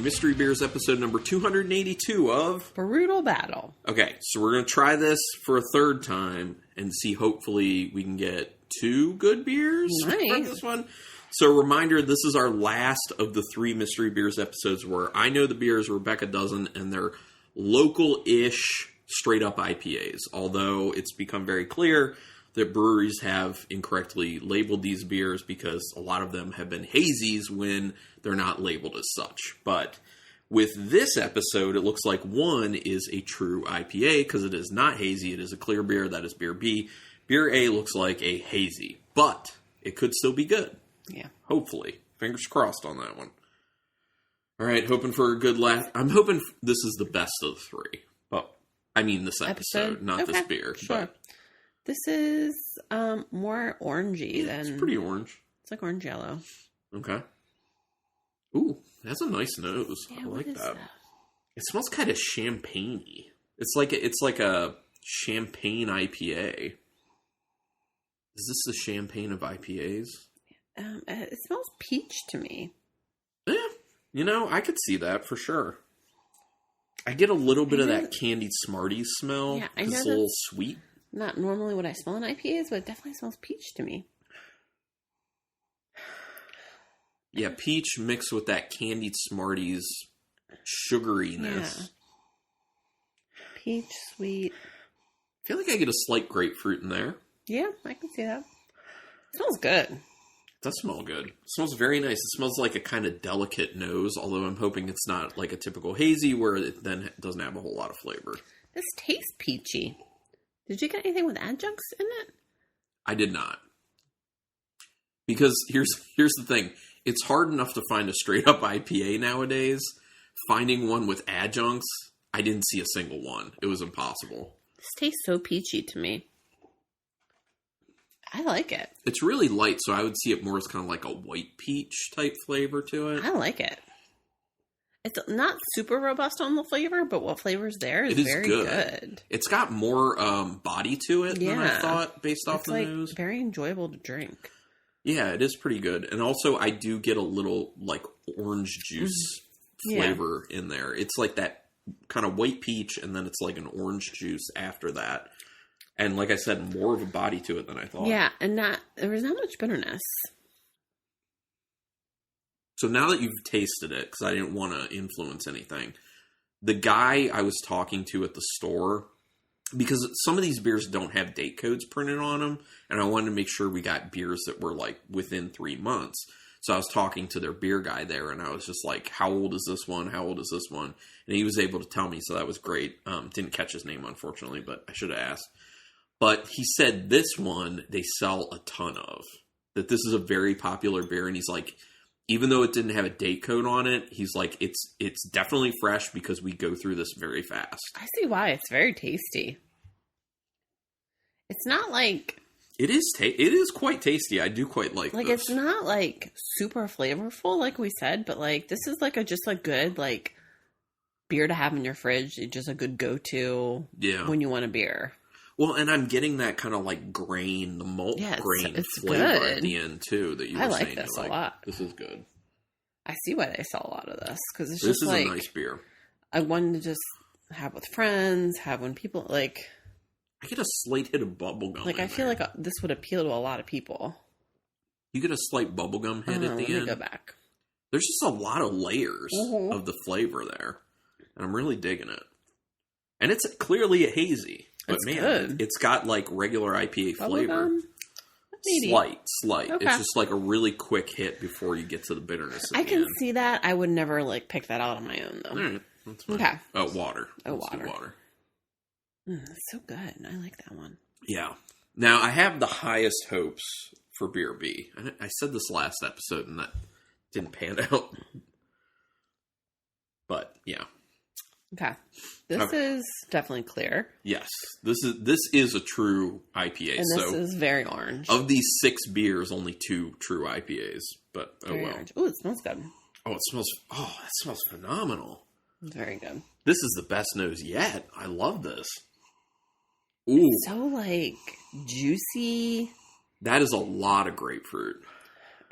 Mystery Beers episode number 282 of... Brutal Battle. Okay, so we're going to try this for a third time and see, hopefully, we can get 2 good beers for this one. So, reminder, this is our last of the 3 Mystery Beers episodes where I know the beers, Rebecca doesn't, and they're local-ish, straight-up IPAs. Although, it's become very clear that breweries have incorrectly labeled these beers because a lot of them have been hazies when they're not labeled as such. But with this episode, it looks like one is a true IPA because it is not hazy. It is a clear beer. That is beer B. Beer A looks like a hazy, but it could still be good. Yeah. Hopefully. Fingers crossed on that one. All right, hoping for a good laugh. I'm hoping this is the best of the 3. But I mean this episode, not this beer. Sure. But this is more orangey than... It's pretty orange. It's like orange yellow. Okay. Ooh, that's a nice nose. Yeah, I like that. that. It smells kind of champagne-y. It's like a champagne IPA. Is this the champagne of IPAs? It smells peach to me. Yeah, I could see that for sure. I get a little bit of that candied Smarties smell. Yeah, I know. It's a little sweet. Not normally what I smell in IPAs, but it definitely smells peach to me. Yeah, peach mixed with that candied Smarties sugariness. Yeah. Peach, sweet. I feel like I get a slight grapefruit in there. Yeah, I can see that. It smells good. It does smell good. It smells very nice. It smells like a kind of delicate nose, although I'm hoping it's not like a typical hazy where it then doesn't have a whole lot of flavor. This tastes peachy. Did you get anything with adjuncts in it? I did not. Because here's the thing. It's hard enough to find a straight-up IPA nowadays. Finding one with adjuncts, I didn't see a single one. It was impossible. This tastes so peachy to me. I like it. It's really light, so I would see it more as kind of like a white peach type flavor to it. I like it. It's not super robust on the flavor, but what flavor's there is very good. It's got more body to it than I thought, based off the nose. It's very enjoyable to drink. Yeah, it is pretty good. And also, I do get a little, like, orange juice flavor in there. It's like that kind of white peach, and then it's like an orange juice after that. And like I said, more of a body to it than I thought. Yeah, and there was not much bitterness. So now that you've tasted it, because I didn't want to influence anything, the guy I was talking to at the store, because some of these beers don't have date codes printed on them, and I wanted to make sure we got beers that were like within 3 months. So I was talking to their beer guy there, and I was just like, how old is this one? How old is this one? And he was able to tell me, so that was great. Didn't catch his name, unfortunately, but I should have asked. But he said this one, they sell a ton of. That this is a very popular beer, and he's like, even though it didn't have a date code on it, he's like, it's definitely fresh because we go through this very fast. I see why. It's very tasty. It's not like... It is quite tasty. I do quite like this. Like, it's not, like, super flavorful, like we said, but, like, this is, like, just a good, like, beer to have in your fridge. It's just a good go-to when you want a beer. Well, and I'm getting that kind of, like, grain, the malt grain flavor at the end, too, that you were saying. I like this a lot. This is good. I see why they sell a lot of this, because it's this just, is like... a nice beer. I wanted to just have with friends, have when people, like... I get a slight hit of bubblegum. Like, I feel like this would appeal to a lot of people. You get a slight bubblegum hit at the end. Let me go back. There's just a lot of layers of the flavor there. And I'm really digging it. And it's clearly a hazy. But it's man, good. It's got like regular IPA flavor. Maybe. Slight. Okay. It's just like a really quick hit before you get to the bitterness. I can see that. I would never like pick that out on my own, though. All right. That's fine. Okay. Oh, water. Let's do water. It's so good. I like that one. Yeah. Now, I have the highest hopes for Beer B. I said this last episode, and that didn't pan out. But, yeah. Okay. This is definitely clear. Yes. This is a true IPA. And this is very orange. Of these 6 beers, only 2 true IPAs. But, very orange. Oh, it smells good. It smells phenomenal. It's very good. This is the best nose yet. I love this. Ooh. It's so, like, juicy. That is a lot of grapefruit.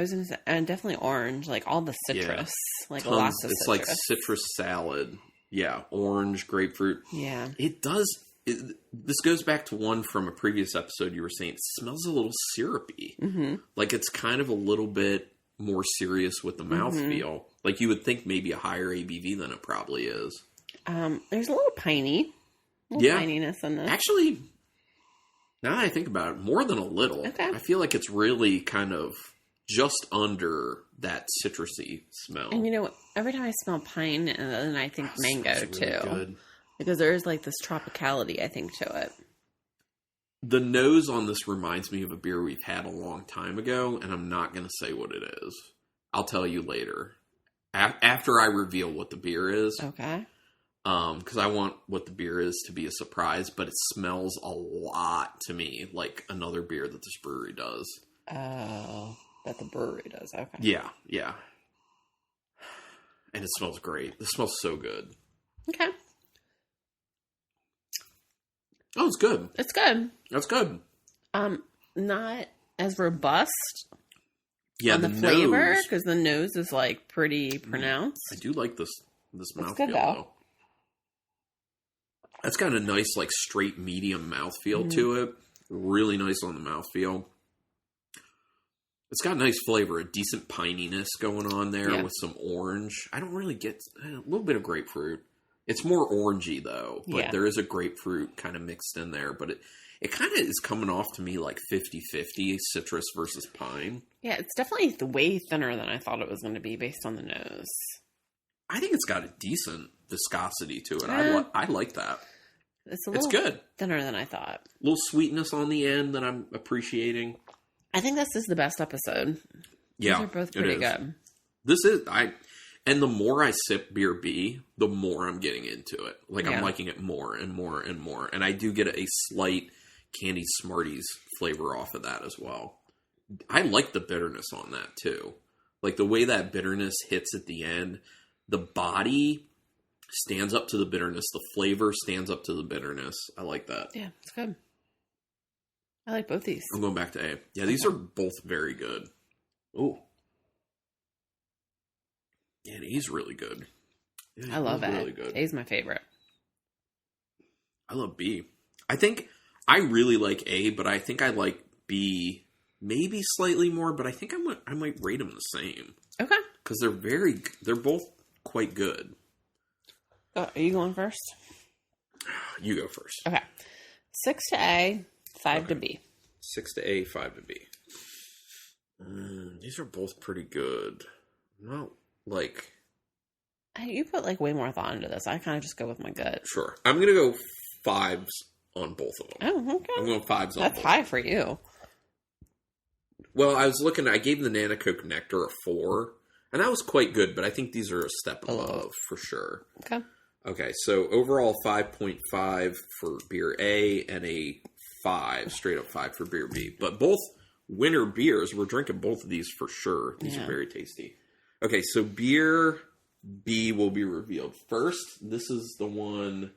I was going to say, and definitely orange, like all the citrus, like tons, lots of it's citrus. like citrus salad. Yeah, orange, grapefruit. Yeah. It does. This goes back to one from a previous episode you were saying. It smells a little syrupy. Mm-hmm. Like it's kind of a little bit more serious with the mouthfeel. Like you would think maybe a higher ABV than it probably is. There's a little piney. Pininess in this. Actually, now that I think about it, more than a little. Okay. I feel like it's really kind of just under that citrusy smell. And you know, every time I smell pine, and then I think mango really too. Good. Because there is like this tropicality, I think, to it. The nose on this reminds me of a beer we've had a long time ago, and I'm not going to say what it is. I'll tell you later. After I reveal what the beer is. Okay. Because I want what the beer is to be a surprise, but it smells a lot to me like another beer that this brewery does. Oh, that the brewery does. Okay. Yeah. And it smells great. It smells so good. Okay. Oh, it's good. It's good. That's good. Not as robust. Yeah, on the flavor, because the nose is like pretty pronounced. I do like this mouthfeel good, though. That's got a nice, like, straight medium mouthfeel to it. Really nice on the mouthfeel. It's got nice flavor, a decent pininess going on there with some orange. I don't really get a little bit of grapefruit. It's more orangey though, but there is a grapefruit kind of mixed in there. But it kind of is coming off to me like 50-50 citrus versus pine. Yeah, it's definitely way thinner than I thought it was going to be based on the nose. I think it's got a decent viscosity to it. I like that. It's good. Thinner than I thought. A little sweetness on the end that I'm appreciating. I think this is the best episode. Yeah, these are both pretty good. This is and the more I sip Beer B, the more I'm getting into it. Like I'm liking it more and more and more, and I do get a slight candy Smarties flavor off of that as well. I like the bitterness on that too. Like the way that bitterness hits at the end, the body stands up to the bitterness. The flavor stands up to the bitterness. I like that. Yeah, it's good. I like both these. I'm going back to A. Yeah, these are both very good. Ooh. Yeah, and A's really good. Yeah, I love it. Really good. A's my favorite. I love B. I think I really like A, but I think I like B maybe slightly more, but I think I might rate them the same. Okay. Because they're both quite good. Are you going first? You go first. Okay. 6 to A, 5 to B. 6 to A, 5 to B. These are both pretty good. Not like... You put like way more thought into this. I kind of just go with my gut. Sure. I'm going to go 5s on both of them. Oh, okay. I'm going 5s on both. That's high for you. Well, I was looking... I gave the Nana Coke Nectar a 4, and that was quite good, but I think these are a step above for sure. Okay, so overall 5.5 for beer A and a 5, straight up 5 for beer B. But both winter beers, we're drinking both of these for sure. These are very tasty. Okay, so beer B will be revealed first. This is the one...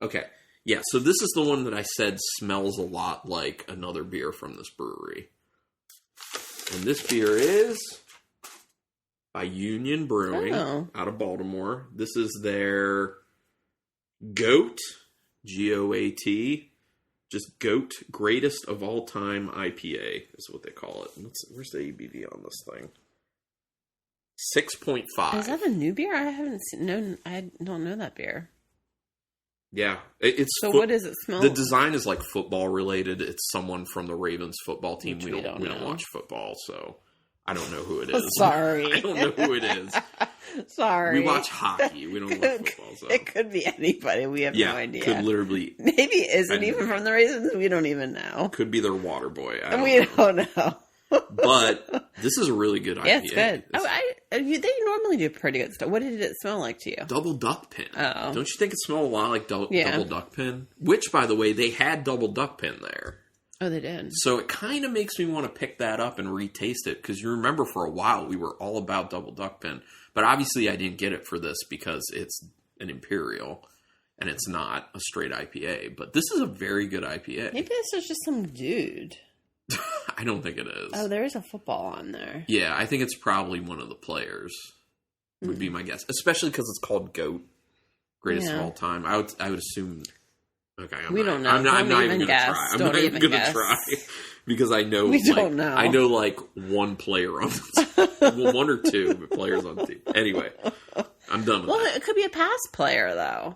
Okay, yeah, so this is the one that I said smells a lot like another beer from this brewery. And this beer is... by Union Brewing out of Baltimore. This is their GOAT, GOAT, just GOAT, Greatest of All Time IPA is what they call it. Where's the ABV on this thing? 6.5. Is that a new beer? I haven't seen. I don't know that beer. Yeah, what does it smell? The design is like football related. It's someone from the Ravens football team. Which we don't watch football, so. I don't know who it is. Sorry. I don't know who it is. Sorry. We watch hockey. We don't watch football. So. It could be anybody. We have no idea. Could literally. Maybe it isn't even from the Ravens. We don't even know. Could be their water boy. We don't know. But this is a really good IPA. Yeah, it's good. They normally do pretty good stuff. What did it smell like to you? Double Duck Pin. Oh. Don't you think it smelled a lot like Double Duck Pin? Which, by the way, they had Double Duck Pin there. Oh, they did. So it kind of makes me want to pick that up and retaste it, because you remember for a while we were all about Double Duck Pin, but obviously I didn't get it for this because it's an Imperial and it's not a straight IPA. But this is a very good IPA. Maybe this is just some dude. I don't think it is. Oh, there is a football on there. Yeah, I think it's probably one of the players. Would be my guess, especially because it's called GOAT, greatest of all time. I would assume. Okay, we don't know. I'm not even going to try. I'm not even going to try because I know. We don't know. I know like one player on well, one or two players on the team. Anyway, I'm done with that. Well, it could be a past player though.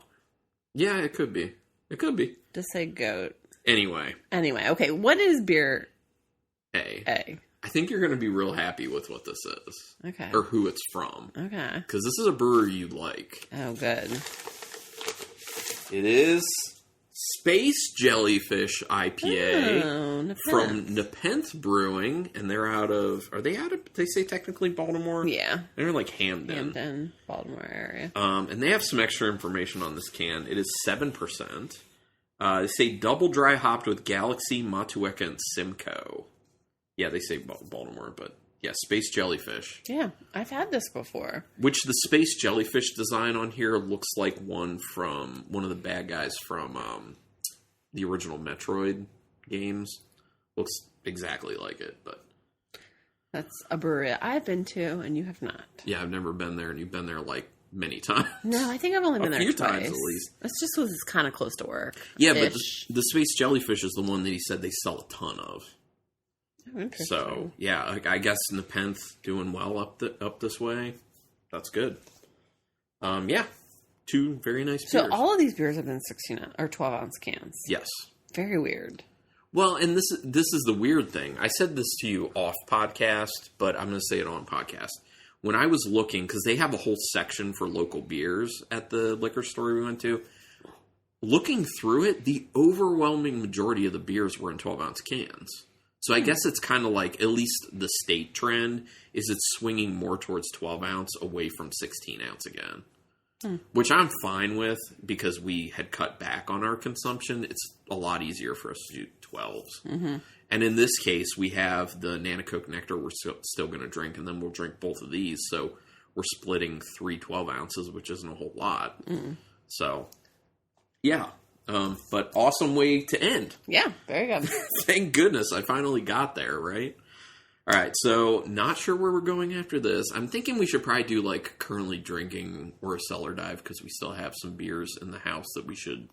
Yeah, it could be. It could be. Just say GOAT. Anyway, okay. What is beer? A. I think you're going to be real happy with what this is. Okay. Or who it's from. Okay. Because this is a brewery you like. Oh, good. It is Space Jellyfish IPA from Nepenthe Brewing. And they're out of... Are they out of... They say technically Baltimore? Yeah. They're like Hamden. Baltimore area. And they have some extra information on this can. It is 7%. They say double dry hopped with Galaxy, Matueka, and Simcoe. Yeah, they say Baltimore, but yeah, Space Jellyfish. Yeah, I've had this before. Which the Space Jellyfish design on here looks like one from one of the bad guys from the original Metroid games. Looks exactly like it, but... That's a brewery I've been to, and you have not. Yeah, I've never been there, and you've been there like many times. No, I think I've only been there twice. A few times at least. It's just because it's kind of close to work. Yeah, but the Space Jellyfish is the one that he said they sell a ton of. Interesting. So, yeah, I guess Nepenthe doing well up this way. That's good. Yeah, two very nice beers. So all of these beers have been 16 or 12-ounce cans. Yes. Very weird. Well, and this is the weird thing. I said this to you off podcast, but I'm going to say it on podcast. When I was looking, because they have a whole section for local beers at the liquor store we went to, looking through it, the overwhelming majority of the beers were in 12-ounce cans. So I guess it's kind of like, at least the state trend, is it's swinging more towards 12-ounce away from 16-ounce again. Which I'm fine with, because we had cut back on our consumption. It's a lot easier for us to do 12s. Mm-hmm. And in this case, we have the Nana Coke Nectar we're still going to drink, and then we'll drink both of these. So we're splitting 3 12 ounces, which isn't a whole lot. So, yeah. But awesome way to end. Yeah, very good. Thank goodness I finally got there, right? All right, so not sure where we're going after this. I'm thinking we should probably do like currently drinking or a cellar dive, because we still have some beers in the house that we should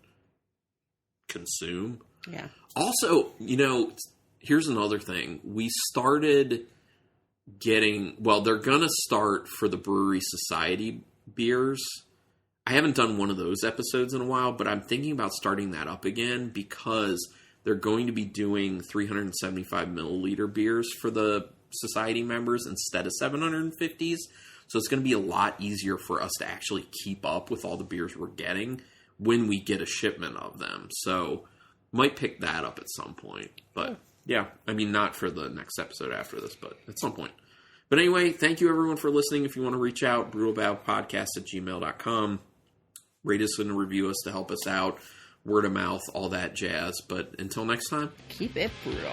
consume. Yeah. Also, here's another thing. We started getting... Well, they're going to start for the Brewery Society beers. I haven't done one of those episodes in a while, but I'm thinking about starting that up again, because they're going to be doing 375 milliliter beers for the Society members instead of 750s. So it's going to be a lot easier for us to actually keep up with all the beers we're getting when we get a shipment of them. So might pick that up at some point. But yeah, I mean, not for the next episode after this, but at some point. But anyway, thank you everyone for listening. If you want to reach out, brutalbowpodcast@gmail.com. Rate us and review us to help us out. Word of mouth, all that jazz. But until next time, keep it brutal.